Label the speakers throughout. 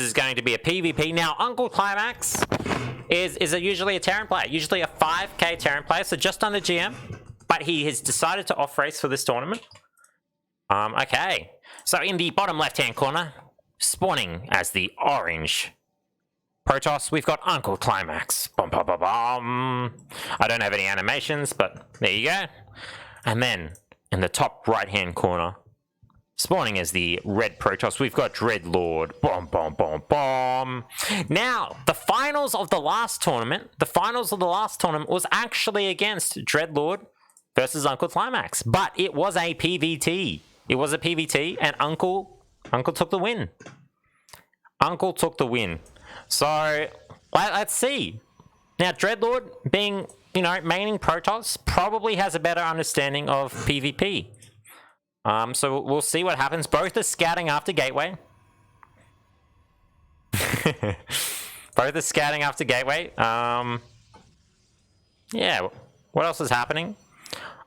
Speaker 1: this is going to be a PvP. Now, UncleClimax is usually a Terran player, usually a 5k Terran player, so just under GM, but he has decided to off-race for this tournament. Okay, so in the bottom left-hand corner, spawning as the orange Protoss, we've got UncleClimax. Bum, bum, bum, bum. I don't have any animations, but there you go. And then, in the top right-hand corner, spawning as the red Protoss, we've got Dreadlord. Bom, bom, bom, bom. Now, the finals of the last tournament was actually against Dreadlord versus UncleClimax, but it was a PvT. It was a PvT, and Uncle took the win. Uncle took the win. So, let's see. Now, Dreadlord, being, you know, maining Protoss, probably has a better understanding of PvP. So we'll see what happens. Both are scouting after Gateway. Both are scouting after Gateway. Yeah, what else is happening?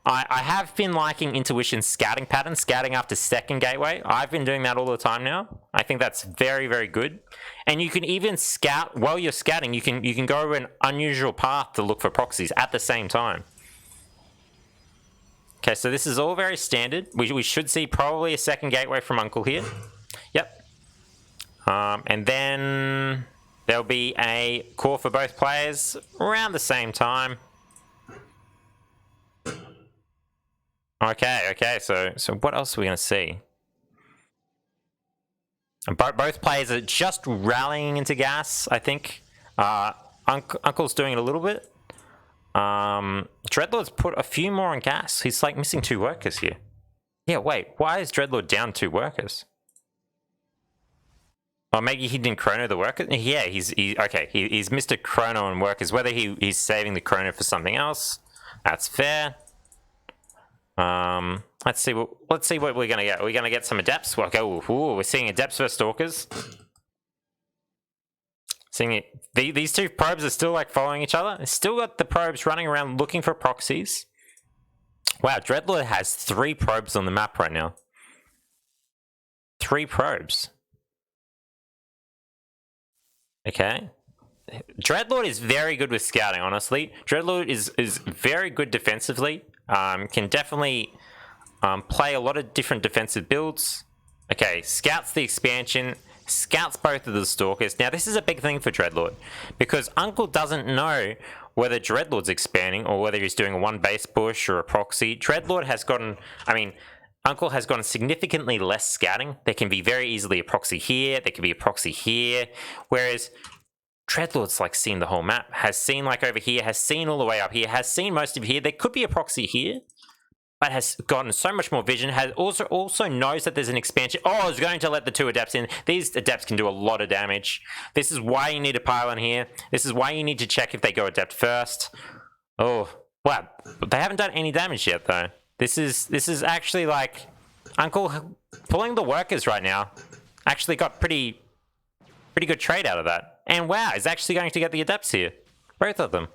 Speaker 1: I have been liking Intuition's scouting pattern, scouting after second Gateway. I've been doing that all the time now. I think that's very, very good. And you can even scout, while you're scouting, you can go an unusual path to look for proxies at the same time. Okay, so this is all very standard. We should see probably a second Gateway from Uncle here. Yep. And then there'll be a core for both players around the same time. Okay, so what else are we going to see? Both players are just rallying into gas, I think. Uncle's doing it a little bit. Dreadlord's put a few more on gas. He's like missing 2 workers here. Yeah, wait, why is Dreadlord down 2 workers? Or maybe he didn't chrono the workers? Yeah, he's missed a chrono on workers. Whether he's saving the chrono for something else, that's fair. Let's see what we're gonna get. We're gonna get some adepts. We're seeing adepts versus stalkers. Seeing it. These 2 probes are still like following each other. It's still got the probes running around looking for proxies. Wow, Dreadlord has 3 probes on the map right now. 3 probes. Okay. Dreadlord is very good with scouting, honestly. Dreadlord is very good defensively. Can definitely play a lot of different defensive builds. Okay, scouts the expansion, scouts both of the stalkers. Now, this is a big thing for Dreadlord, because Uncle doesn't know whether Dreadlord's expanding or whether he's doing a 1 base push or a proxy. Dreadlord has gotten, Uncle has gotten significantly less scouting. There can be very easily a proxy here, there can be a proxy here, whereas Dreadlord's like seen the whole map, has seen like over here, has seen all the way up here, has seen most of here. There could be a proxy here, but has gotten so much more vision, has also knows that there's an expansion. Oh, is going to let the 2 adepts in. These adepts can do a lot of damage. This is why you need a pylon here. This is why you need to check if they go adept first. Oh, wow. They haven't done any damage yet, though. This is actually like Uncle pulling the workers right now. Actually got pretty good trade out of that. And wow, he's actually going to get the adepts here. Both of them.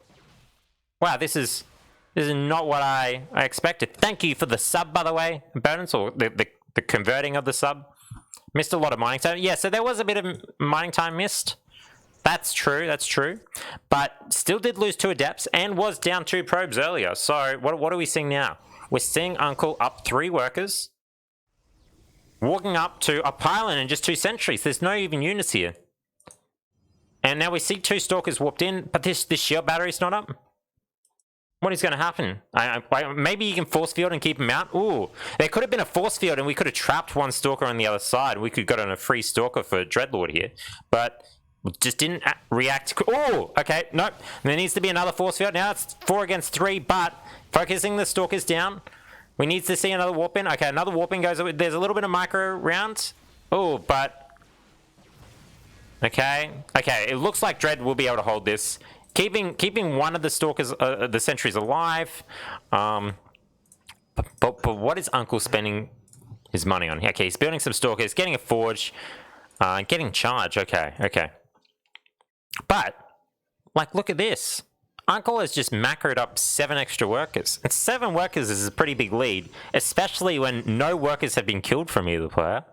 Speaker 1: Wow, this is not what I expected. Thank you for the sub, by the way, Burdens, or the converting of the sub. Missed a lot of mining time. Yeah, so there was a bit of mining time missed. That's true. But still did lose 2 adepts and was down 2 probes earlier. So what are we seeing now? We're seeing Uncle up 3 workers, walking up to a pylon and just 2 sentries. There's no even units here. And now we see 2 stalkers warped in, but this shield battery's not up. What is going to happen? Maybe you can force field and keep him out? Ooh, there could have been a force field and we could have trapped 1 stalker on the other side. We could have gotten a free stalker for Dreadlord here, but just didn't react. Oh, okay, nope. There needs to be another force field. Now it's 4 against 3, but focusing the stalkers down. We need to see another warp in. Okay, another warp in goes. There's a little bit of micro round. Oh, but okay. It looks like Dread will be able to hold this, keeping one of the stalkers, the sentries alive. But what is Uncle spending his money on? Okay, he's building some stalkers, getting a forge, getting charge. Okay. But like, look at this. Uncle has just macroed up 7 extra workers. And 7 workers is a pretty big lead, especially when no workers have been killed from either player.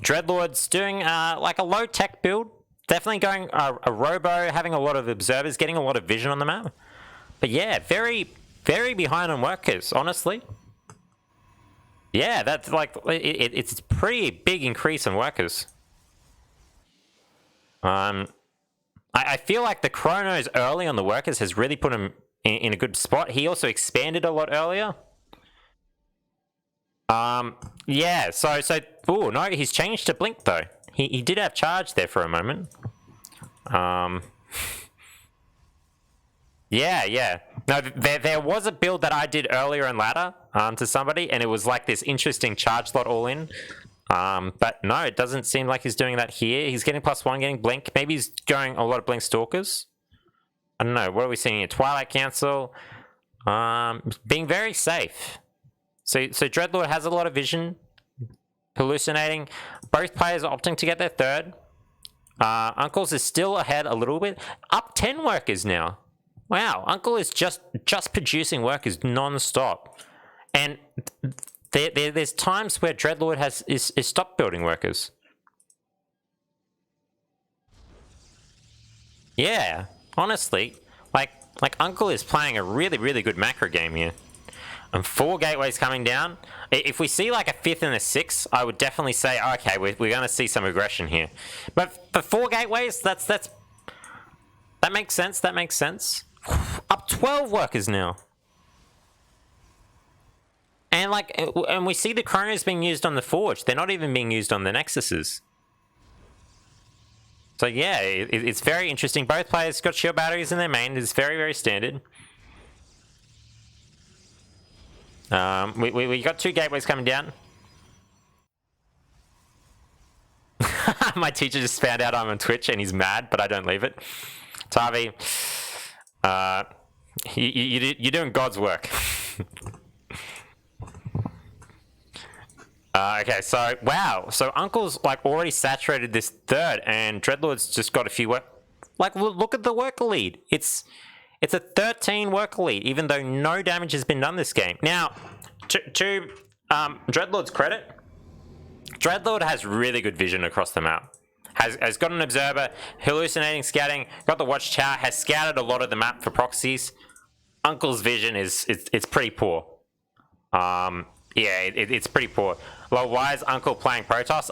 Speaker 1: Dreadlord's doing like a low tech build. Definitely going a robo, having a lot of observers, getting a lot of vision on the map. But yeah, very, very behind on workers, honestly. Yeah, that's like, it's a pretty big increase in workers. I feel like the chronos early on the workers has really put him in a good spot. He also expanded a lot earlier. Yeah, so, oh no, he's changed to blink though. He did have charge there for a moment. Yeah. No, there was a build that I did earlier in ladder to somebody, and it was like this interesting charge slot all in. But no, it doesn't seem like he's doing that here. He's getting +1, getting blink. Maybe he's going a lot of blink stalkers. I don't know. What are we seeing here? Twilight Cancel. Being very safe. So Dreadlord has a lot of vision. Hallucinating. Both players are opting to get their third. Uncle's is still ahead a little bit. Up 10 workers now. Wow, Uncle is just producing workers non-stop. And there's times where Dreadlord is stopped building workers. Yeah, honestly, like Uncle is playing a really, really good macro game here. And 4 gateways coming down. If we see like a 5th and a 6th, I would definitely say, okay, we're going to see some aggression here. But for 4 gateways, that makes sense. That makes sense. Up 12 workers now. And we see the chronos being used on the Forge. They're not even being used on the Nexuses. So yeah, it's very interesting. Both players got shield batteries in their main. It's very, very standard. We got 2 gateways coming down. My teacher just found out I'm on Twitch and he's mad, but I don't leave it. Tavi, you're doing God's work. Okay, so wow, so Uncle's like already saturated this third, and Dreadlord's just got a few work. Like, look at the worker lead. It's a 13 worker lead, even though no damage has been done this game. Now, to Dreadlord's credit, Dreadlord has really good vision across the map. Has got an observer, hallucinating, scouting, got the watch tower, has scouted a lot of the map for proxies. Uncle's vision it's pretty poor. Yeah, it's pretty poor. Well, why is Uncle playing Protoss?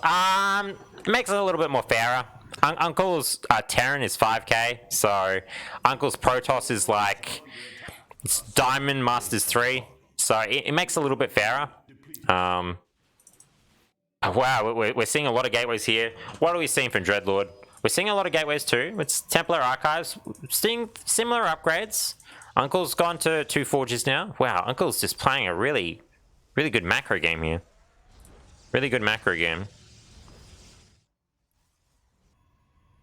Speaker 1: It makes it a little bit more fairer. Uncle's Terran is 5k, so Uncle's Protoss is like it's Diamond Masters 3, so it makes it a little bit fairer. Wow, we're seeing a lot of gateways here. What are we seeing from Dreadlord? We're seeing a lot of gateways too. It's Templar Archives, seeing similar upgrades. Uncle's gone to 2 forges now. Wow, Uncle's just playing a really good macro game here. Really good macro game.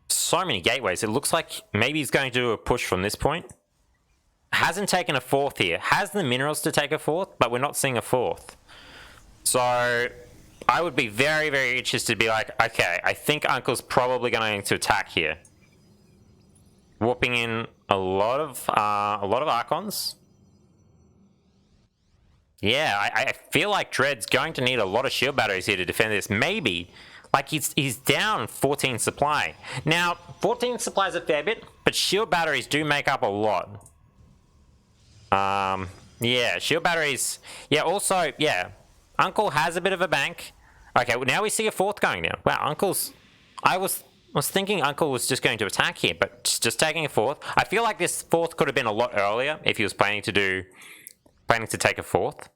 Speaker 1: So many gateways. It looks like maybe he's going to do a push from this point. Hasn't taken a 4th here. Has the minerals to take a 4th, but we're not seeing a 4th. So I would be very, very interested to be like, okay, I think Uncle's probably going to attack here. Warping in a lot of Archons. Yeah, I feel like Dread's going to need a lot of shield batteries here to defend this. Maybe, like he's down 14 supply. Now, 14 supply is a fair bit, but shield batteries do make up a lot. Yeah, shield batteries. Yeah, also, yeah, Uncle has a bit of a bank. Okay, well, now we see a 4th going down. Wow, Uncle's... I was thinking Uncle was just going to attack here, but just taking a 4th. I feel like this 4th could have been a lot earlier if he was planning to take a 4th.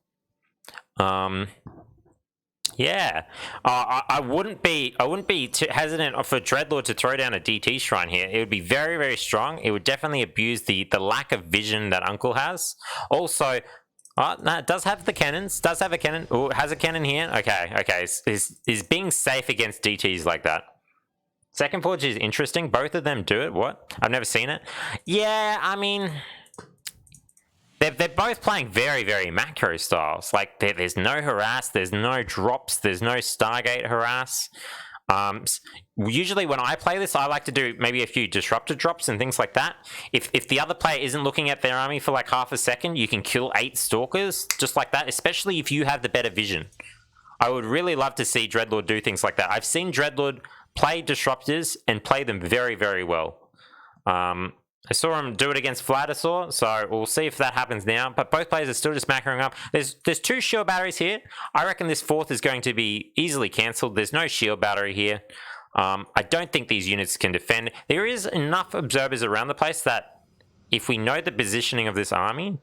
Speaker 1: Yeah. I wouldn't be too hesitant for Dreadlord to throw down a DT shrine here. It would be very, very strong. It would definitely abuse the lack of vision that Uncle has. Also, no, it does have the cannons. Does have a cannon. Oh, has a cannon here. Okay. Is being safe against DTs like that. Second Forge is interesting. Both of them do it. What? I've never seen it. Yeah, I mean... They're both playing very, very macro styles. Like, there's no harass, there's no drops, there's no Stargate harass. Usually when I play this, I like to do maybe a few disruptor drops and things like that. If the other player isn't looking at their army for like half a second, you can kill 8 stalkers just like that, especially if you have the better vision. I would really love to see Dreadlord do things like that. I've seen Dreadlord play disruptors and play them very, very well. I saw him do it against Vladisaur, so we'll see if that happens now. But both players are still just macroing up. There's 2 shield batteries here. I reckon this 4th is going to be easily cancelled. There's no shield battery here. I don't think these units can defend. There is enough observers around the place that if we know the positioning of this army,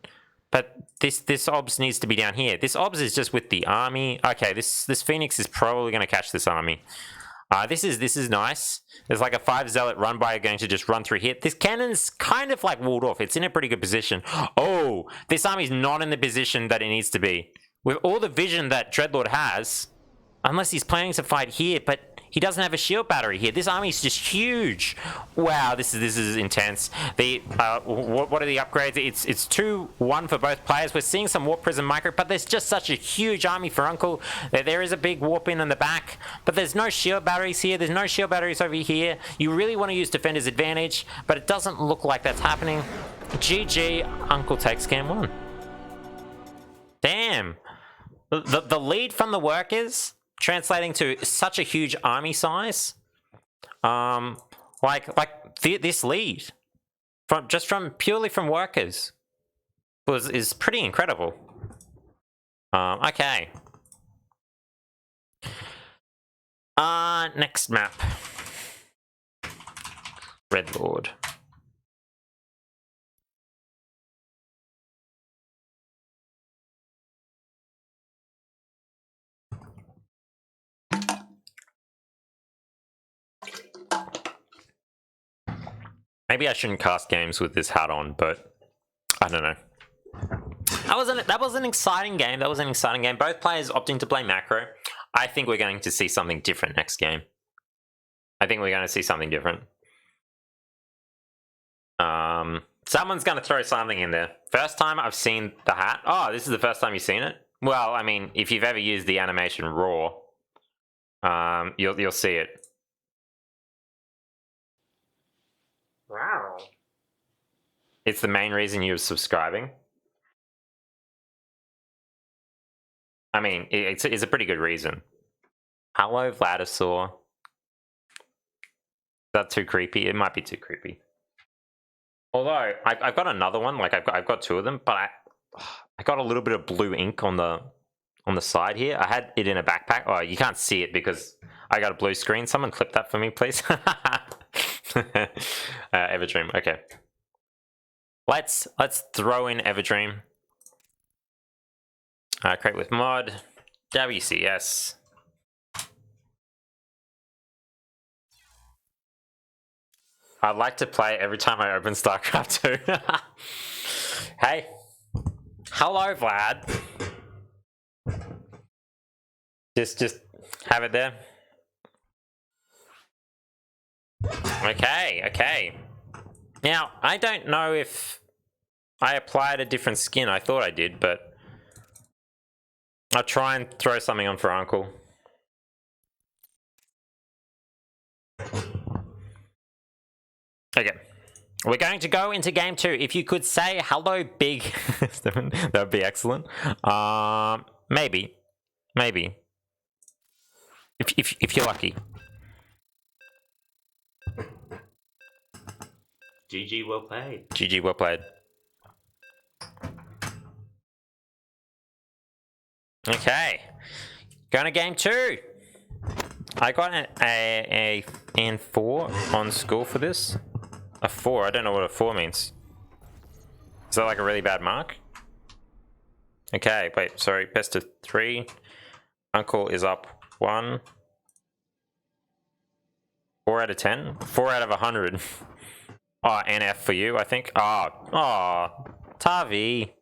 Speaker 1: but this obs needs to be down here. This obs is just with the army. Okay, this Phoenix is probably going to catch this army. This is nice. There's like a 5 Zealot run by going to just run through here. This cannon's kind of like walled off. It's in a pretty good position. Oh, this army's not in the position that it needs to be. With all the vision that Dreadlord has, unless he's planning to fight here, but he doesn't have a shield battery here. This army is just huge. Wow, this is intense. The what are the upgrades? It's 2-1 for both players. We're seeing some Warp Prism Micro, but there's just such a huge army for Uncle. There is a big Warp in the back, but there's no shield batteries here. There's no shield batteries over here. You really want to use Defender's Advantage, but it doesn't look like that's happening. GG, Uncle takes game 1. Damn. The lead from the workers, translating to such a huge army size, this lead from purely from workers is pretty incredible. Okay. Next map, Dreadlord. Maybe I shouldn't cast games with this hat on, but I don't know. That was an exciting game. That was an exciting game. Both players opting to play macro. I think we're going to see something different next game. I think we're going to see something different. Someone's going to throw something in there. First time I've seen the hat. Oh, this is the first time you've seen it? Well, I mean, if you've ever used the animation Ro4, you'll see it. Wow. It's the main reason you're subscribing. I mean, it's a pretty good reason. Hello, Vladisaur. Is that too creepy? It might be too creepy. Although, I've got another one. Like, I've got 2 of them, but I got a little bit of blue ink on the side here. I had it in a backpack. Oh, you can't see it because I got a blue screen. Someone clip that for me, please. Everdream. Okay. Let's throw in Everdream. Create with mod. WCS. I'd like to play every time I open StarCraft 2. Hey. Hello, Vlad. Just have it there. Okay. Now, I don't know if I applied a different skin. I thought I did, but I'll try and throw something on for Uncle. Okay. We're going to go into game 2. If you could say hello, big, that would be excellent. Maybe. If you're lucky. GG, well played. GG, well played. Okay. Going to game 2. I got a N4 on school for this. A 4, I don't know what a 4 means. Is that like a really bad mark? Okay, wait, sorry, best of 3. Uncle is up 1. 4 out of 10? 4 out of 100. Oh, NF for you, I think. Oh, Tavi.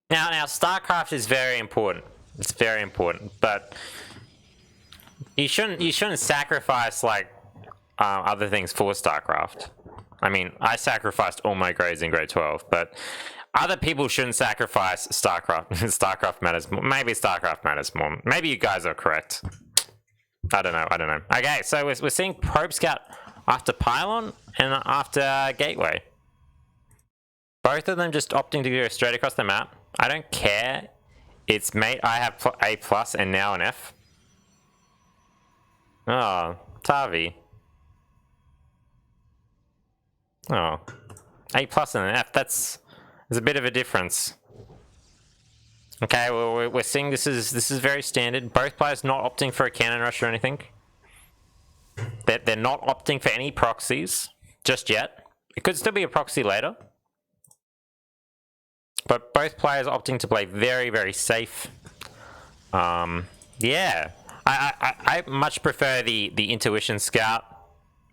Speaker 1: Now, StarCraft is very important. It's very important, but you shouldn't sacrifice like other things for StarCraft. I mean, I sacrificed all my grades in grade 12, but other people shouldn't sacrifice StarCraft. StarCraft matters more. Maybe StarCraft matters more. Maybe you guys are correct. I don't know. Okay, so we're seeing Probe Scout after Pylon and after Gateway. Both of them just opting to go straight across the map. I don't care It's mate. I have A plus and now an F. Oh, Tavi. Oh, A plus and an F. There's a bit of a difference. Okay, well, we're seeing this is very standard. Both players not opting for a cannon rush or anything. They're not opting for any proxies just yet. It could still be a proxy later. But both players opting to play very, very safe. Yeah, I much prefer the intuition scout.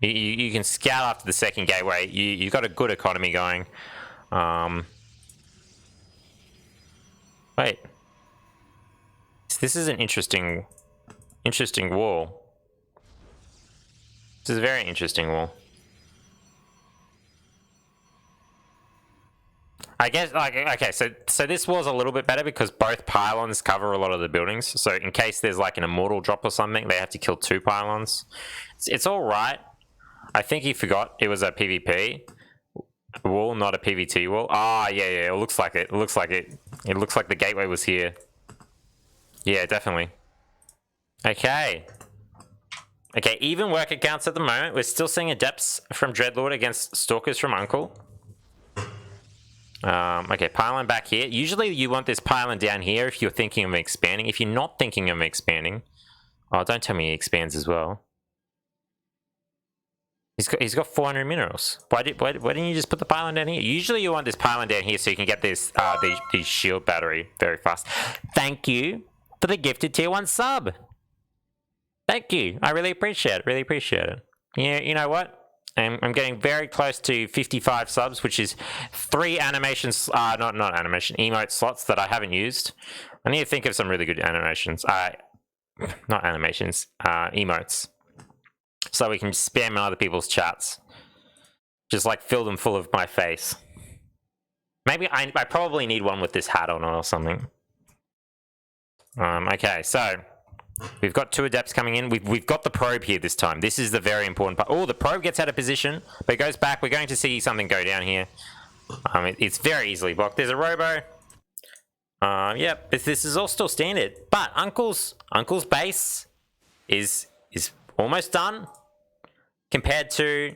Speaker 1: You can scout after the second gateway. You got a good economy going. Wait, this is an interesting wall. This is a very interesting wall. I guess, like, okay, so this was a little bit better because both pylons cover a lot of the buildings. So in case there's like an immortal drop or something, they have to kill 2 pylons. It's all right. I think he forgot it was a PvP wall, not a PvT wall. Ah, yeah, it looks like it. It looks like it. It looks like the gateway was here. Yeah, definitely. Okay. Okay, even worker counts at the moment. We're still seeing adepts from Dreadlord against stalkers from Uncle. Okay, pylon back here. Usually you want this pylon down here if you're thinking of expanding. If you're not thinking of expanding... Oh, don't tell me he expands as well. He's got 400 minerals. Why didn't you just put the pylon down here? Usually you want this pylon down here so you can get this the shield battery very fast. Thank you for the gifted tier 1 sub. Thank you. I really appreciate it. Really appreciate it. Yeah, you know what? I'm getting very close to 55 subs, which is 3 animations, not animation, emote slots that I haven't used. I need to think of some really good animations. Not animations, emotes. So we can spam in other people's chats. Just like fill them full of my face. Maybe I probably need one with this hat on or something. Okay, so... We've got 2 adepts coming in. We've got the probe here this time. This is the very important part. Oh, the probe gets out of position, but it goes back. We're going to see something go down here. It's very easily blocked. There's a robo. Yep, this is all still standard. But Uncle's base is almost done compared to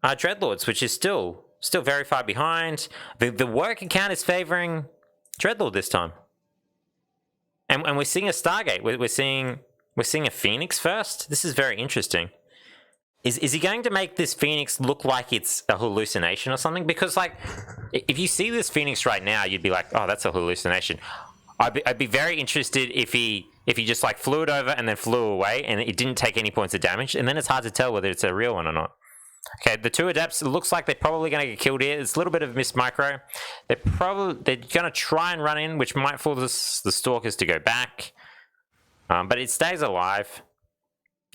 Speaker 1: Dreadlord's, which is still very far behind. The work account is favoring Dreadlord this time. And we're seeing a Stargate. We're seeing a Phoenix first. This is very interesting. Is he going to make this Phoenix look like it's a hallucination or something? Because like, if you see this Phoenix right now, you'd be like, oh, that's a hallucination. I'd be very interested if he just like flew it over and then flew away and it didn't take any points of damage. And then it's hard to tell whether it's a real one or not. Okay, the 2 adepts, it looks like they're probably going to get killed here. It's a little bit of miss micro. They're going to try and run in, which might force the stalkers to go back. But it stays alive.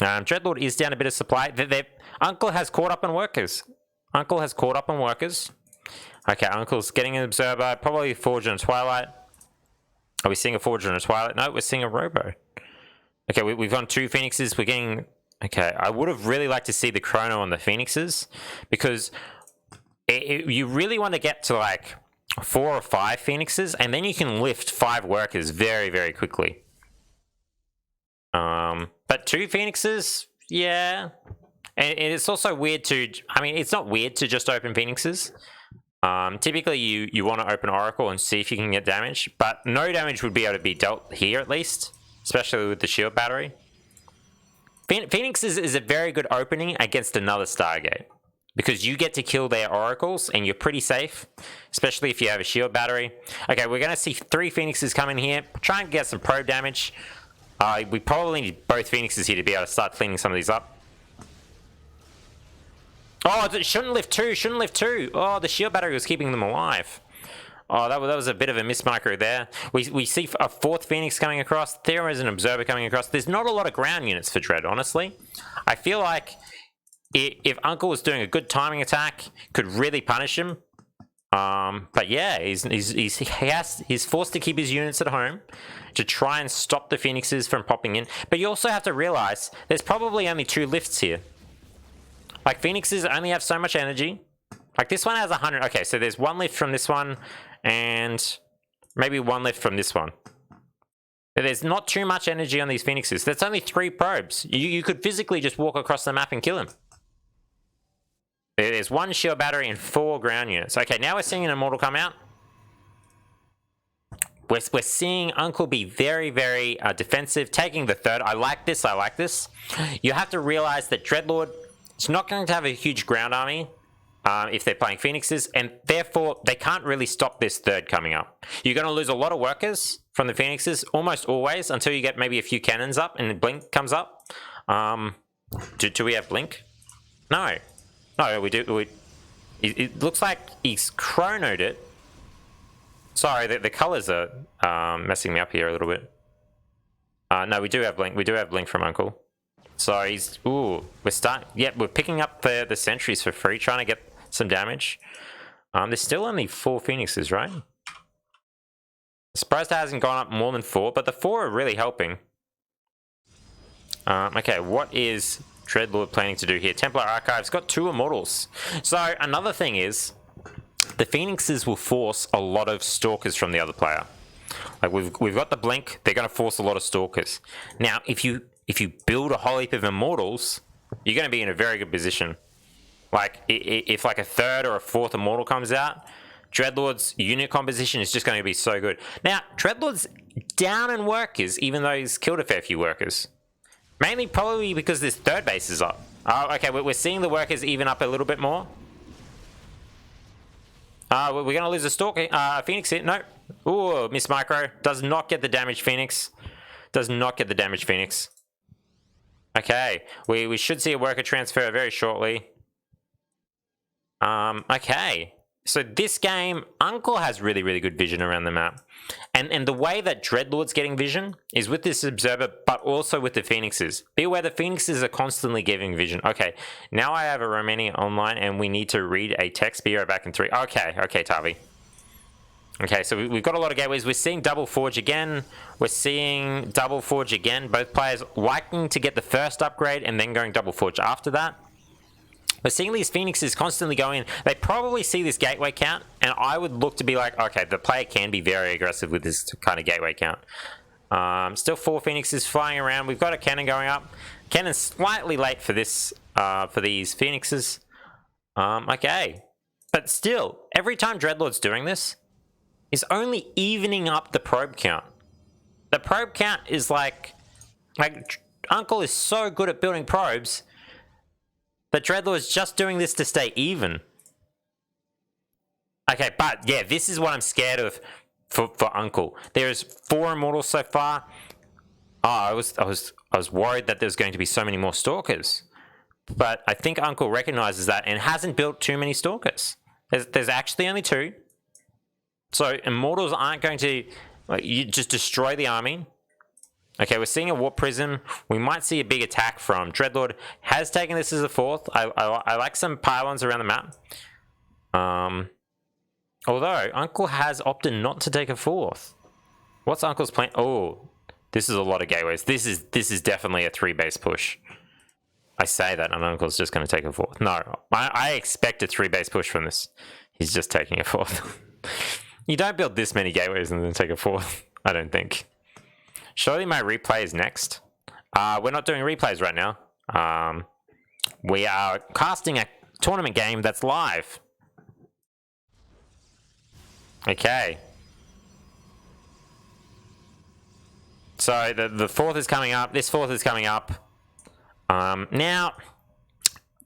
Speaker 1: Dreadlord is down a bit of supply. Uncle has caught up on workers. Okay, Uncle's getting an observer. Probably a Forger and a Twilight. Are we seeing a Forger and a Twilight? No, we're seeing a Robo. Okay, we've gone 2 Phoenixes. We're getting... Okay, I would have really liked to see the chrono on the Phoenixes because you really want to get to like 4 or 5 Phoenixes and then you can lift 5 workers very, very quickly. But 2 Phoenixes, yeah. And it's also weird to, I mean, it's not weird to just open Phoenixes. Typically you want to open Oracle and see if you can get damage, but no damage would be able to be dealt here at least, especially with the shield battery. Phoenix is a very good opening against another Stargate because you get to kill their oracles and you're pretty safe, especially if you have a shield battery. Okay, we're going to see 3 Phoenixes come in here. Try and get some probe damage. We probably need both Phoenixes here to be able to start cleaning some of these up. Oh, it shouldn't lift 2. Oh, the shield battery was keeping them alive. Oh, that was a bit of a miss micro there. We see a 4th Phoenix coming across. There is an Observer coming across. There's not a lot of ground units for Dread, honestly. I feel like if Uncle was doing a good timing attack, could really punish him. But yeah, he's forced to keep his units at home to try and stop the Phoenixes from popping in. But you also have to realize there's probably only 2 lifts here. Like, Phoenixes only have so much energy. Like, this one has 100. Okay, so there's 1 lift from this one, and maybe 1 lift from this one. There's not too much energy on these Phoenixes. That's only 3 probes. You could physically just walk across the map and kill him. There's 1 shield battery and 4 ground units. Okay, now we're seeing an Immortal come out. We're seeing Uncle be very, very defensive, taking the 3rd. I like this, I like this. You have to realize that Dreadlord is not going to have a huge ground army if they're playing Phoenixes, and therefore they can't really stop this 3rd coming up. You're going to lose a lot of workers from the Phoenixes, almost always, until you get maybe a few cannons up and the Blink comes up. Do we have Blink? No. No, we do. It looks like he's chronoed it. Sorry, the colors are messing me up here a little bit. No, we do have Blink. We do have Blink from Uncle. So he's... Ooh, we're starting... Yep, we're picking up the sentries for free, trying to get some damage. There's still only 4 Phoenixes, right? Surprised it hasn't gone up more than 4, but the 4 are really helping. Okay, what is Dreadlord planning to do here? Templar Archive's got 2 Immortals. So another thing is, the Phoenixes will force a lot of Stalkers from the other player. Like we've got the Blink, they're going to force a lot of Stalkers. Now, if you build a whole heap of Immortals, you're going to be in a very good position. Like, if like a 3rd or a 4th Immortal comes out, Dreadlord's unit composition is just going to be so good. Now, Dreadlord's down in workers, even though he's killed a fair few workers. Mainly probably because this 3rd base is up. Oh, okay, we're seeing the workers even up a little bit more. We're going to lose a Stalker. Phoenix hit. No. Ooh, Miss Micro. Does not get the damage, Phoenix. Does not get the damage, Phoenix. Okay. We should see a worker transfer very shortly. Okay. So this game, Uncle has really, really good vision around the map. And the way that Dreadlord's getting vision is with this Observer, but also with the Phoenixes. Be aware the Phoenixes are constantly giving vision. Okay, now I have a Romania online and we need to read a text. Be right back in 3. Okay, Tavi. Okay, so we've got a lot of gateways. We're seeing Double Forge again. We're seeing Double Forge again. Both players liking to get the first upgrade and then going Double Forge after that. We're seeing these Phoenixes constantly go in. They probably see this gateway count, and I would look to be like, okay, the player can be very aggressive with this kind of gateway count. Still 4 Phoenixes flying around. We've got a cannon going up. Cannon's slightly late for this, for these Phoenixes. Okay. But still, every time Dreadlord's doing this, is only evening up the probe count. The probe count is like Uncle is so good at building probes, but Dreadlord is just doing this to stay even. Okay, but yeah, this is what I'm scared of for Uncle. There's 4 Immortals so far. Oh, I was worried that there's going to be so many more Stalkers. But I think Uncle recognizes that and hasn't built too many Stalkers. There's actually only 2. So Immortals aren't going to you just destroy the army. Okay, we're seeing a Warp Prism. We might see a big attack from Dreadlord. Has taken this as a 4th. I like some pylons around the map. Although, Uncle has opted not to take a 4th. What's Uncle's plan? Oh, this is a lot of gateways. This is definitely a 3-base push. I say that and Uncle's just going to take a 4th. No, I expect a 3-base push from this. He's just taking a 4th. You don't build this many gateways and then take a 4th, I don't think. Surely my replay is next. We're not doing replays right now. We are casting a tournament game that's live. Okay. So the 4th is coming up. This 4th is coming up. Now,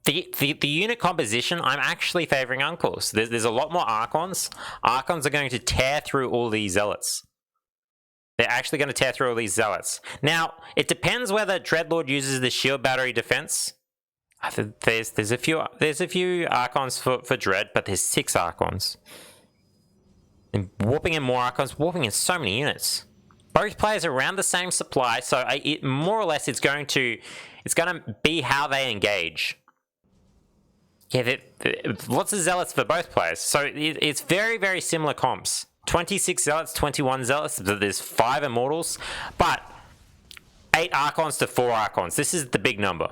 Speaker 1: the unit composition, I'm actually favoring Uncle's. There's a lot more Archons. Archons are going to tear through all these Zealots. They're actually going to tear through all these Zealots. Now, it depends whether Dreadlord uses the shield battery defense. There's a few Archons for Dread, but there's 6 Archons. And warping in more Archons, warping in so many units. Both players are around the same supply, so more or less it's going to be how they engage. Yeah, lots of Zealots for both players. So it's very, very similar comps. 26 Zealots, 21 Zealots, there's 5 Immortals, but 8 Archons to 4 Archons. This is the big number.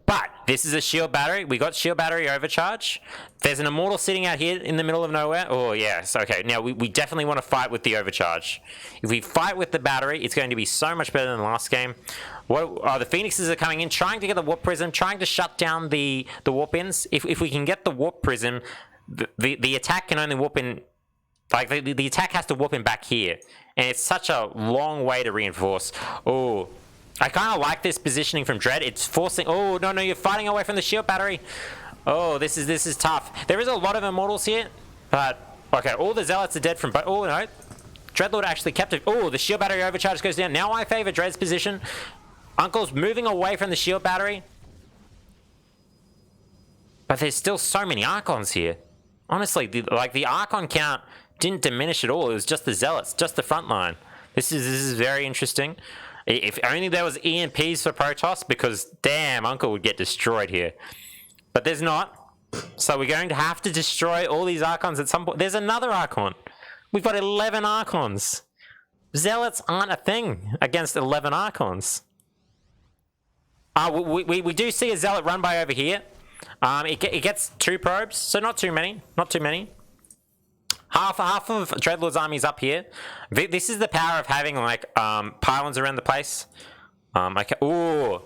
Speaker 1: But This is a shield battery. We got shield battery overcharge. There's an immortal sitting out here in the middle of nowhere. Oh, yes. Okay, now we definitely want to fight with the overcharge. If we fight with the battery, it's going to be so much better than the last game. The Phoenixes are coming in, trying to get the Warp Prism, trying to shut down the Warp Ins. If we can get the Warp Prism, the attack can only warp in... Like, the attack has to warp in back here. And it's such a long way to reinforce. Oh... I kind of like this positioning from Dread. It's forcing... Oh, no, you're fighting away from the shield battery. Oh, this is tough. There is a lot of immortals here, but... Okay, all the zealots are dead from... Oh, no. Dreadlord actually kept it... Oh, the shield battery overcharge goes down. Now I favor Dread's position. Uncle's moving away from the shield battery. But there's still so many Archons here. Honestly, the Archon count didn't diminish at all. It was just the zealots, just the front line. This is very interesting. If only there was EMPs for Protoss, because damn, Uncle would get destroyed here. But there's not. So we're going to have to destroy all these Archons at some point. There's another Archon. We've got 11 Archons. Zealots aren't a thing against 11 Archons. We do see a Zealot run by over here. It gets 2 probes, so not too many. Not too many. Half of Dreadlord's army is up here. This is the power of having like pylons around the place. Okay. Ooh,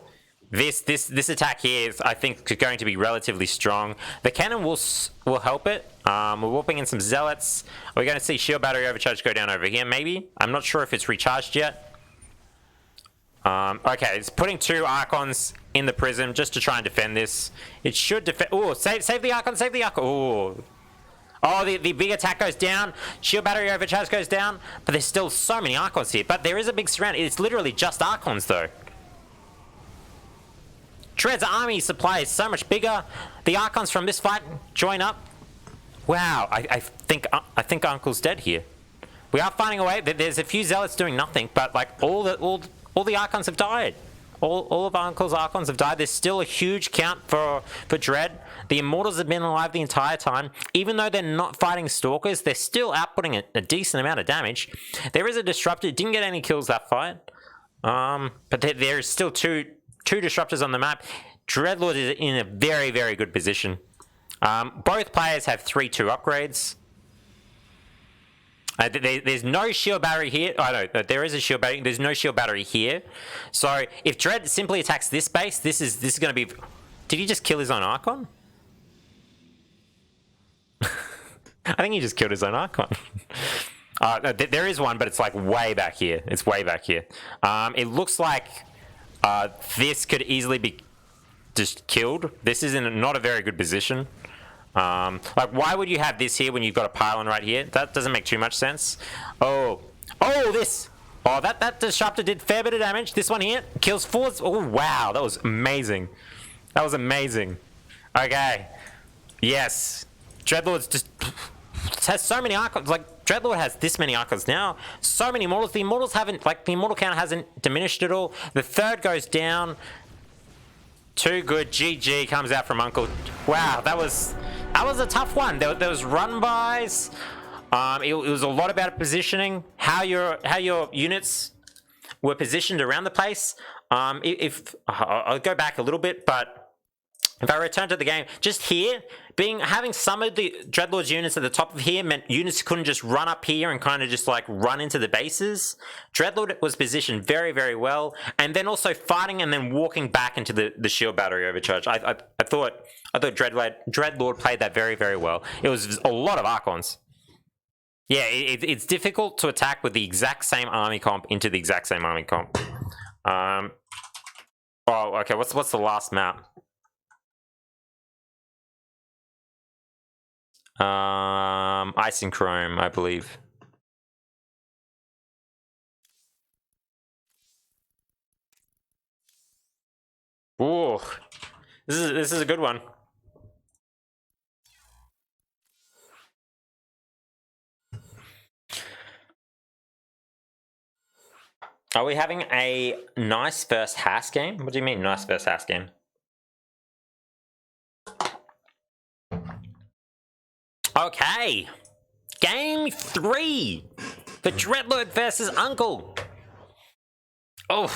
Speaker 1: this attack here is, I think, going to be relatively strong. The cannon will help it. We're warping in some zealots. We're going to see shield battery overcharge go down over here. Maybe. I'm not sure if it's recharged yet. Okay, it's putting 2 Archons in the prism just to try and defend this. It should defend. Oh, save the Archon. Save the Archon. Oh. Oh, the big attack goes down. Shield battery overcharge goes down. But there's still so many Archons here. But there is a big surround. It's literally just Archons, though. Dread's army supply is so much bigger. The Archons from this fight join up. Wow, I think Uncle's dead here. We are fighting away. There's a few Zealots doing nothing. But, like, all the Archons have died. All of Uncle's Archons have died. There's still a huge count for Dread. The Immortals have been alive the entire time. Even though they're not fighting Stalkers, they're still outputting a decent amount of damage. There is a Disruptor. Didn't get any kills that fight. But there is still two Disruptors on the map. Dreadlord is in a very, very good position. Both players have 3-2 upgrades. There's no shield battery here. Oh, no, there is a shield battery. There's no shield battery here. So if Dread simply attacks this base, this is going to be... Did he just kill his own Archon? I think he just killed his own Archon. No, there is one, but it's like way back here. It's way back here. It looks like this could easily be just killed. This is in not a very good position. Like, why would you have this here when you've got a pylon right here? That doesn't make too much sense. Oh, this. Oh, that Disruptor did a fair bit of damage. This one here kills 4. Oh, wow, that was amazing. That was amazing. Okay. Yes. Dreadlord's just has so many Archons. Like, Dreadlord has this many Archons now. So many Immortals. The Immortals haven't, like, the Immortal count hasn't diminished at all. The third goes down. Too good. GG comes out from Uncle. Wow, that was a tough one. There was run-bys. It was a lot about positioning, how your units were positioned around the place. If I'll go back a little bit, but if I return to the game, just here, having some of the Dreadlord's units at the top of here meant units couldn't just run up here and kind of just like run into the bases. Dreadlord was positioned very, very well, and then also fighting and then walking back into the shield battery overcharge. I thought Dreadlord played that very, very well. It was a lot of Archons. Yeah, it's difficult to attack with the exact same army comp into the exact same army comp. Oh, okay. What's the last map? Ice and Chrome, I believe. Ooh, this is a good one. Are we having a nice first Haas game? What do you mean, nice first Haas game? Okay, game 3 for Dreadlord versus Uncle. Oh,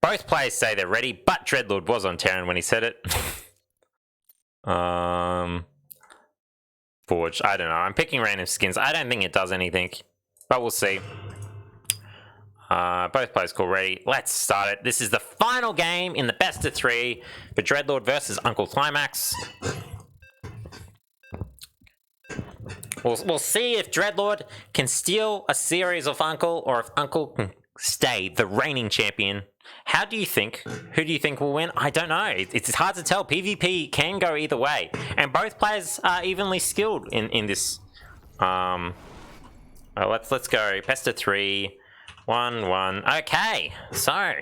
Speaker 1: Both players say they're ready, but Dreadlord was on Terran when he said it. Forge, I don't know. I'm picking random skins. I don't think it does anything, but we'll see. Both players call ready. Let's start it. This is the final game in the best of 3 for Dreadlord versus UncleClimax. We'll see if Dreadlord can steal a series of Uncle, or if Uncle can stay the reigning champion. How do you think? Who do you think will win? I don't know. It's hard to tell. PvP can go either way, and both players are evenly skilled in this. Let's go. Best of 3, 1-1. Okay, so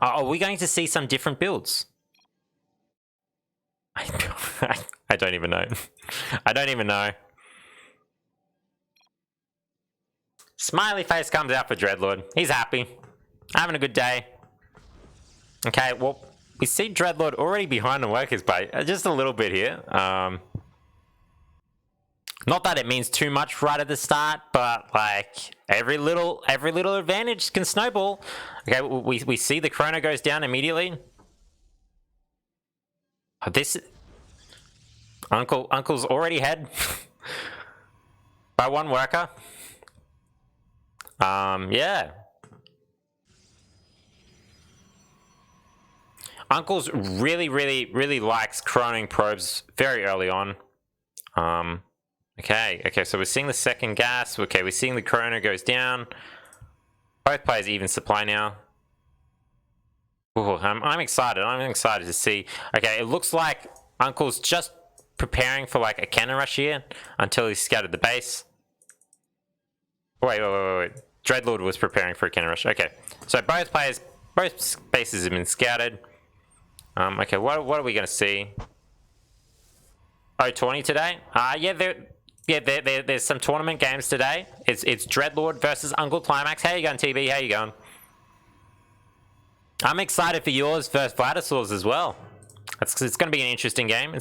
Speaker 1: are we going to see some different builds? I don't even know. I don't even know. Smiley face comes out for Dreadlord. He's happy. Having a good day. Okay, well, we see Dreadlord already behind the workers by just a little bit here. Not that it means too much right at the start, but like every little advantage can snowball. Okay, we see the chrono goes down immediately. This Uncle's already ahead by 1 worker. Yeah. Uncle's really likes chronoing probes very early on. Okay, so we're seeing the second gas. Okay, we're seeing the chrono goes down. Both players even supply now. Ooh, I'm excited. I'm excited to see. Okay, it looks like Uncle's just preparing for like a cannon rush here until he's scattered the base. Wait. Dreadlord was preparing for a cannon rush. Okay, so both bases have been scouted. Okay, what are we gonna see? Oh, 20 today? There's some tournament games today. It's Dreadlord versus UncleClimax. How you going, TB? How you going? I'm excited for yours versus Vladislaus as well. It's going to be an interesting game.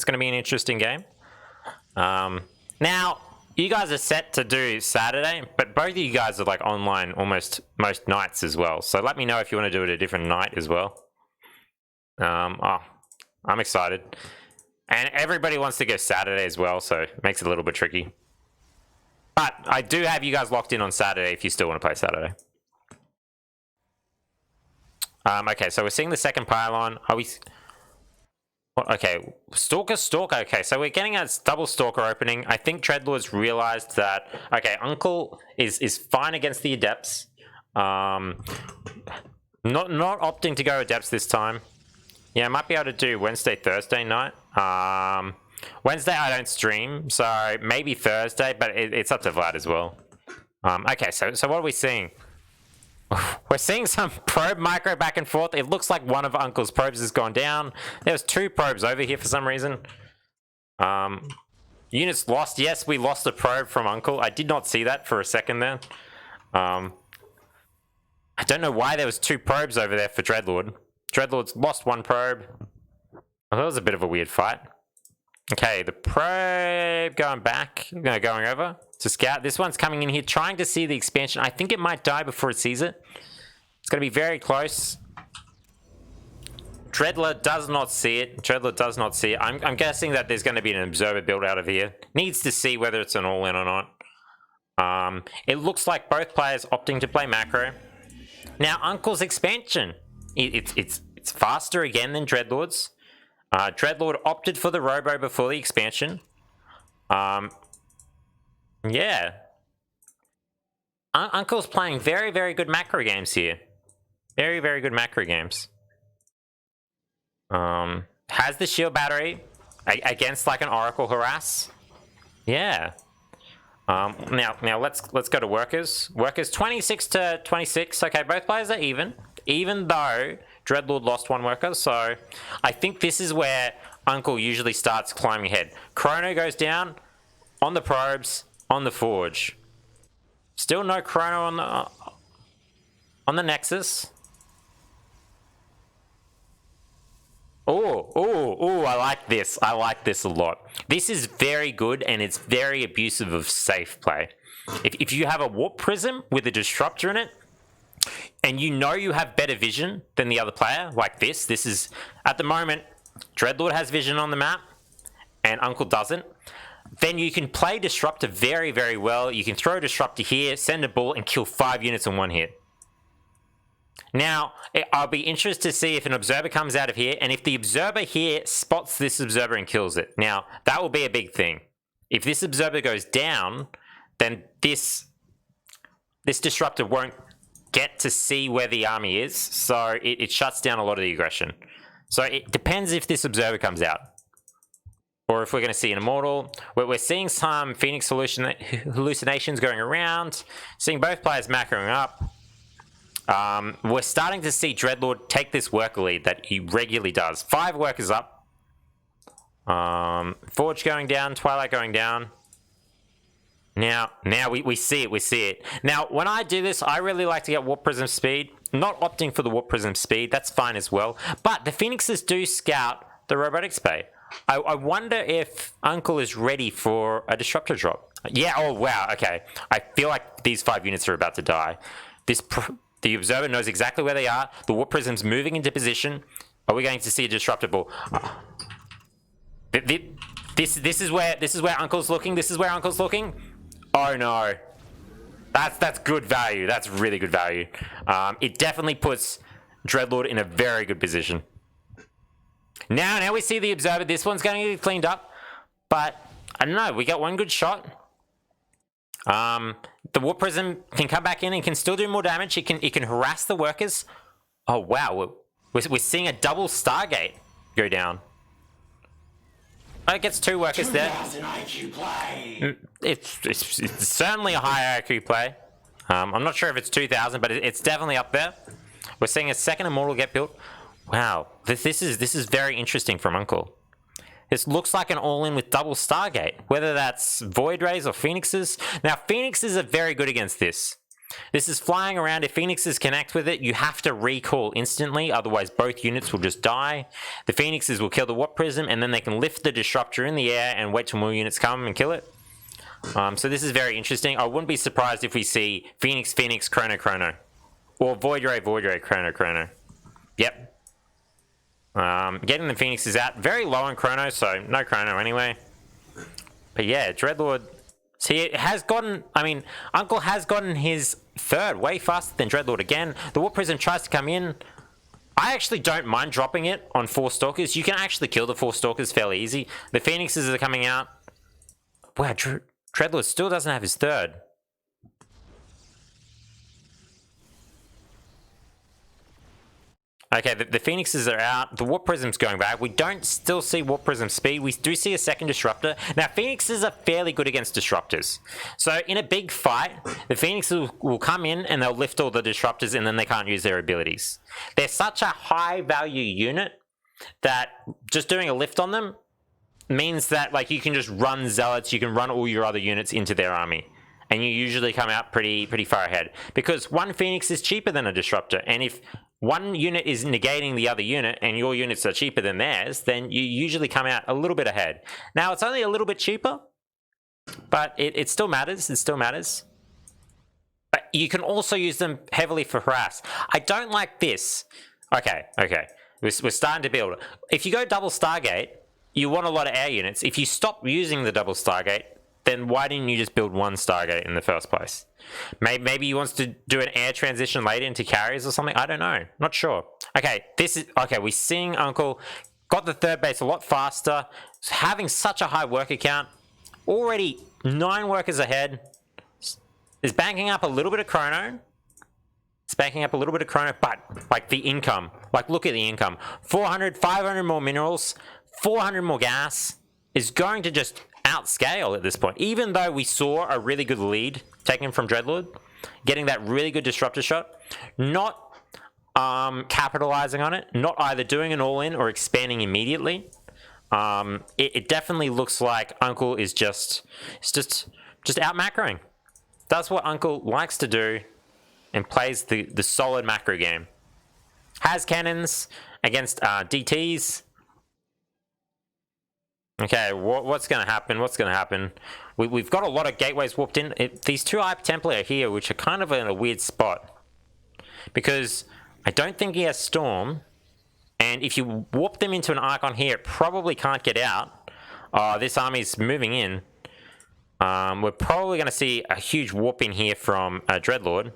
Speaker 1: Now, you guys are set to do Saturday, but both of you guys are like online almost most nights as well. So let me know if you want to do it a different night as well. I'm excited. And everybody wants to go Saturday as well, so it makes it a little bit tricky. But I do have you guys locked in on Saturday if you still want to play Saturday. Okay, so we're seeing the second pylon. Are we... Okay, Stalker. Okay, so we're getting a double Stalker opening. I think Dreadlord's realized that, okay, Uncle is fine against the Adepts. Not opting to go Adepts this time. Yeah, I might be able to do Wednesday, Thursday night. Wednesday I don't stream, so maybe Thursday, but it's up to Vlad as well. Okay, so what are we seeing? We're seeing some probe micro back and forth. It looks like one of Uncle's probes has gone down. There's 2 probes over here for some reason. Units lost. Yes, we lost a probe from Uncle. I did not see that for a second there. I don't know why there was 2 probes over there for Dreadlord. Dreadlord's lost 1 probe. Oh, that was a bit of a weird fight. Okay, the probe going back, going over to scout. This one's coming in here, trying to see the expansion. I think it might die before it sees it. It's going to be very close. Dreadlord does not see it. I'm guessing that there's going to be an observer build out of here. Needs to see whether it's an all-in or not. It looks like both players opting to play macro. Now, Uncle's expansion. It's faster again than Dreadlord's. Dreadlord opted for the Robo before the expansion. Yeah. Uncle's playing very good macro games here. Very good macro games. Has the shield battery against like an Oracle harass. Yeah. Now let's go to workers. Workers 26 to 26. Okay, both players are even though Dreadlord lost 1 worker, so I think this is where Uncle usually starts climbing ahead. Chrono goes down on the probes, on the forge. Still no chrono on the Nexus. Oh, I like this. I like this a lot. This is very good, and it's very abusive of safe play. If you have a Warp Prism with a Disruptor in it, and you know you have better vision than the other player, like this is, at the moment, Dreadlord has vision on the map, and Uncle doesn't, then you can play Disruptor very, very well. You can throw Disruptor here, send a ball, and kill 5 units in one hit. Now, I'll be interested to see if an Observer comes out of here, and if the Observer here spots this Observer and kills it. Now, that will be a big thing. If this Observer goes down, then this Disruptor won't get to see where the army is, so it shuts down a lot of the aggression. So it depends if this Observer comes out, or if we're going to see an Immortal. We're seeing some Phoenix hallucinations going around, seeing both players macroing up. We're starting to see Dreadlord take this worker lead that he regularly does. 5 workers up. Forge going down, Twilight going down. Now we see it. Now, when I do this, I really like to get Warp Prism speed. Not opting for the Warp Prism speed, that's fine as well. But the Phoenixes do scout the Robotics Bay. I wonder if Uncle is ready for a Disruptor drop. Yeah, oh wow, okay. I feel like these 5 units are about to die. The Observer knows exactly where they are. The Warp Prism's moving into position. Are we going to see a Disruptor ball? This is where Uncle's looking. This is where Uncle's looking. Oh no. That's good value. That's really good value. It definitely puts Dreadlord in a very good position. Now we see the Observer. This one's going to get cleaned up. But, I don't know. We got one good shot. The Warp Prism can come back in and can still do more damage. It can harass the workers. Oh, wow. We're seeing a double Stargate go down. Oh, it gets 2 workers there. IQ play. It's certainly a high IQ play. I'm not sure if it's 2,000, but it's definitely up there. We're seeing a second Immortal get built. Wow, this is very interesting from Uncle. This looks like an all-in with double Stargate, whether that's Void Rays or Phoenixes. Now, Phoenixes are very good against this. This is flying around. If Phoenixes connect with it, you have to recall instantly, otherwise both units will just die. The Phoenixes will kill the Warp Prism, and then they can lift the Disruptor in the air and wait till more units come and kill it. So this is very interesting. I wouldn't be surprised if we see Phoenix, Phoenix, Chrono, Chrono. Or Void Ray, Chrono, Chrono. Yep. Getting the Phoenixes out. Very low on Chrono, so no Chrono anyway. But yeah, Dreadlord... See, it has gotten... I mean, Uncle has gotten his 3rd way faster than Dreadlord again. The Warp Prism tries to come in. I actually don't mind dropping it on 4 Stalkers. You can actually kill the 4 Stalkers fairly easy. The Phoenixes are coming out. Wow, Dreadlord still doesn't have his 3rd. Okay, the Phoenixes are out. The Warp Prism's going back. We don't still see Warp Prism speed. We do see a second Disruptor. Now, Phoenixes are fairly good against Disruptors. So, in a big fight, the Phoenixes will come in and they'll lift all the Disruptors and then they can't use their abilities. They're such a high-value unit that just doing a lift on them means that, like, you can just run Zealots, you can run all your other units into their army. And you usually come out pretty far ahead. Because one Phoenix is cheaper than a Disruptor. And if one unit is negating the other unit and your units are cheaper than theirs, then you usually come out a little bit ahead. Now, it's only a little bit cheaper, but it still matters. It still matters. But you can also use them heavily for harass. I don't like this. Okay. We're starting to build. If you go double Stargate, you want a lot of air units. If you stop using the double Stargate, then why didn't you just build 1 Stargate in the first place? Maybe he wants to do an air transition later into carriers or something. I don't know. Not sure. Okay, we're seeing Uncle got the 3rd base a lot faster, having such a high worker count. Already 9 workers ahead. Is banking up a little bit of Chrono. It's banking up a little bit of Chrono, but like the income. Like, look at the income. 400, 500 more minerals, 400 more gas is going to just outscale at this point. Even though we saw a really good lead taken from Dreadlord, getting that really good Disruptor shot, not capitalizing on it, not either doing an all-in or expanding immediately. It definitely looks like Uncle is just out macroing. That's what Uncle likes to do and plays the solid macro game. Has cannons against DTs. Okay, what's going to happen? What's going to happen? We've got a lot of gateways warped in. These 2 Hyper Templar are here, which are kind of in a weird spot. because I don't think he has Storm. And if you warp them into an Archon here, it probably can't get out. This army's moving in. We're probably going to see a huge warp in here from Dreadlord.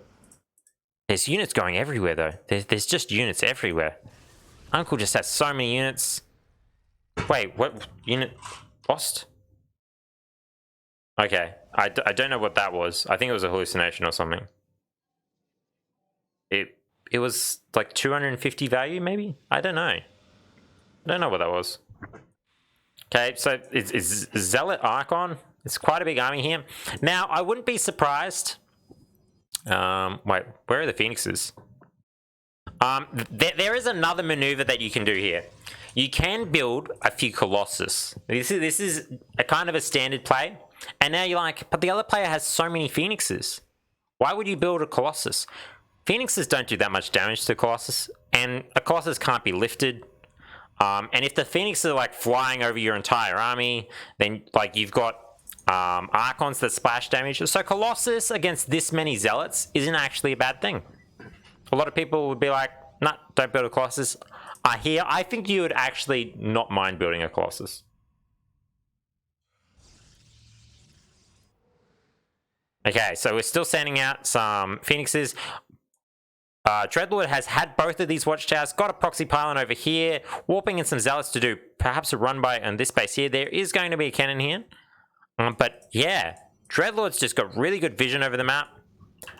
Speaker 1: There's units going everywhere, though. There's just units everywhere. Uncle just has so many units. Wait, what? Unit lost? Okay, I don't know what that was. I think it was a hallucination or something. It was like 250 value, maybe? I don't know. I don't know what that was. Okay, so it's Zealot Archon. It's quite a big army here. Now, I wouldn't be surprised. Wait, where are the Phoenixes? There is another maneuver that you can do here. You can build a few Colossus. This is a kind of a standard play. And now you're like, but the other player has so many Phoenixes. Why would you build a Colossus? Phoenixes don't do that much damage to Colossus, and a Colossus can't be lifted. And if the Phoenixes are like flying over your entire army, then like you've got Archons that splash damage. So Colossus against this many Zealots isn't actually a bad thing. A lot of people would be like, nah, don't build a Colossus. I think you would actually not mind building a Colossus. Okay, so we're still sending out some Phoenixes. Dreadlord has had both of these watchtowers, got a proxy pylon over here, warping in some Zealots to do perhaps a run by on this base here. There is going to be a cannon here. But yeah, Dreadlord's just got really good vision over the map.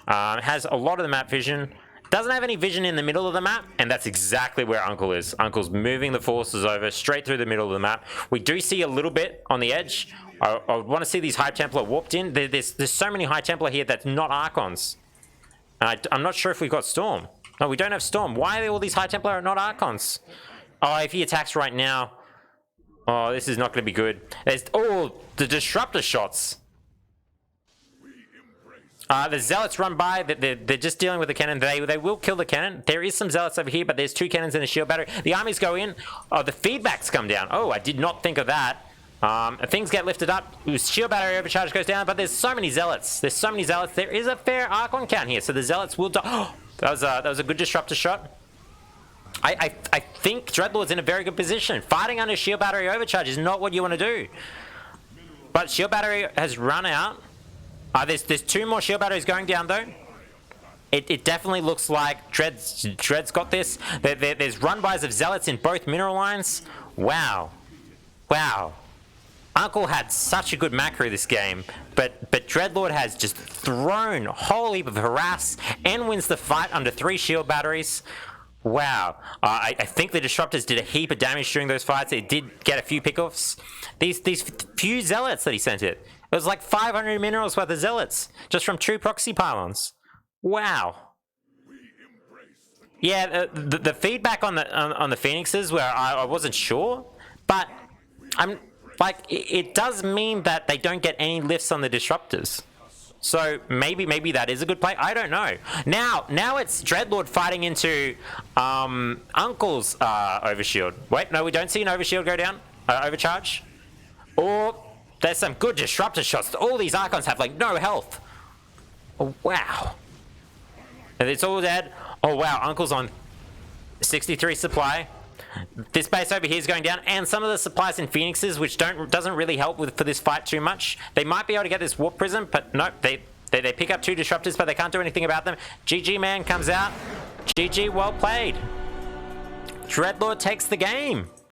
Speaker 1: Has a lot of the map vision. Doesn't have any vision in the middle of the map, and that's exactly where Uncle is. Uncle's moving the forces over straight through the middle of the map. We do see a little bit on the edge. I want to see these High Templar warped in. There's so many High Templar here that's not Archons. I'm not sure if we've got Storm. No, we don't have Storm. Why are all these High Templar are not Archons? Oh, if he attacks right now. Oh, this is not going to be good. There's the Disruptor shots. The Zealots run by. They're just dealing with the cannon. They will kill the cannon. There is some Zealots over here, but there's 2 cannons and a shield battery. The armies go in. Oh, the feedbacks come down. Oh, I did not think of that. Things get lifted up. Shield battery overcharge goes down, but there's so many Zealots. There's so many Zealots. There is a fair Archon count here, so the Zealots will die. Oh, that was a good Disruptor shot. I think Dreadlord's in a very good position. Fighting under shield battery overcharge is not what you want to do. But shield battery has run out. There's 2 more shield batteries going down though. It definitely looks like Dread's got this. There's run-bys of Zealots in both mineral lines. Wow. Uncle had such a good macro this game, but Dreadlord has just thrown a whole heap of harass and wins the fight under 3 shield batteries. Wow. I think the Disruptors did a heap of damage during those fights. It did get a few pickoffs. These few Zealots that he sent it was like 500 minerals worth of Zealots just from 2 proxy pylons. Wow. Yeah, the feedback on the Phoenixes where I wasn't sure, but I'm like it does mean that they don't get any lifts on the Disruptors. So maybe that is a good play. I don't know. Now it's Dreadlord fighting into Uncle's overshield. Wait, no, we don't see an overshield go down. Overcharge. Or there's some good Disruptor shots. All these Archons have like no health. Oh, wow. And it's all dead. Oh wow, Uncle's on 63 supply. This base over here is going down, and some of the supplies in Phoenixes, which doesn't really help for this fight too much. They might be able to get this Warp Prism, but nope, they pick up 2 Disruptors, but they can't do anything about them. GG man comes out. GG, well played. Dreadlord takes the game.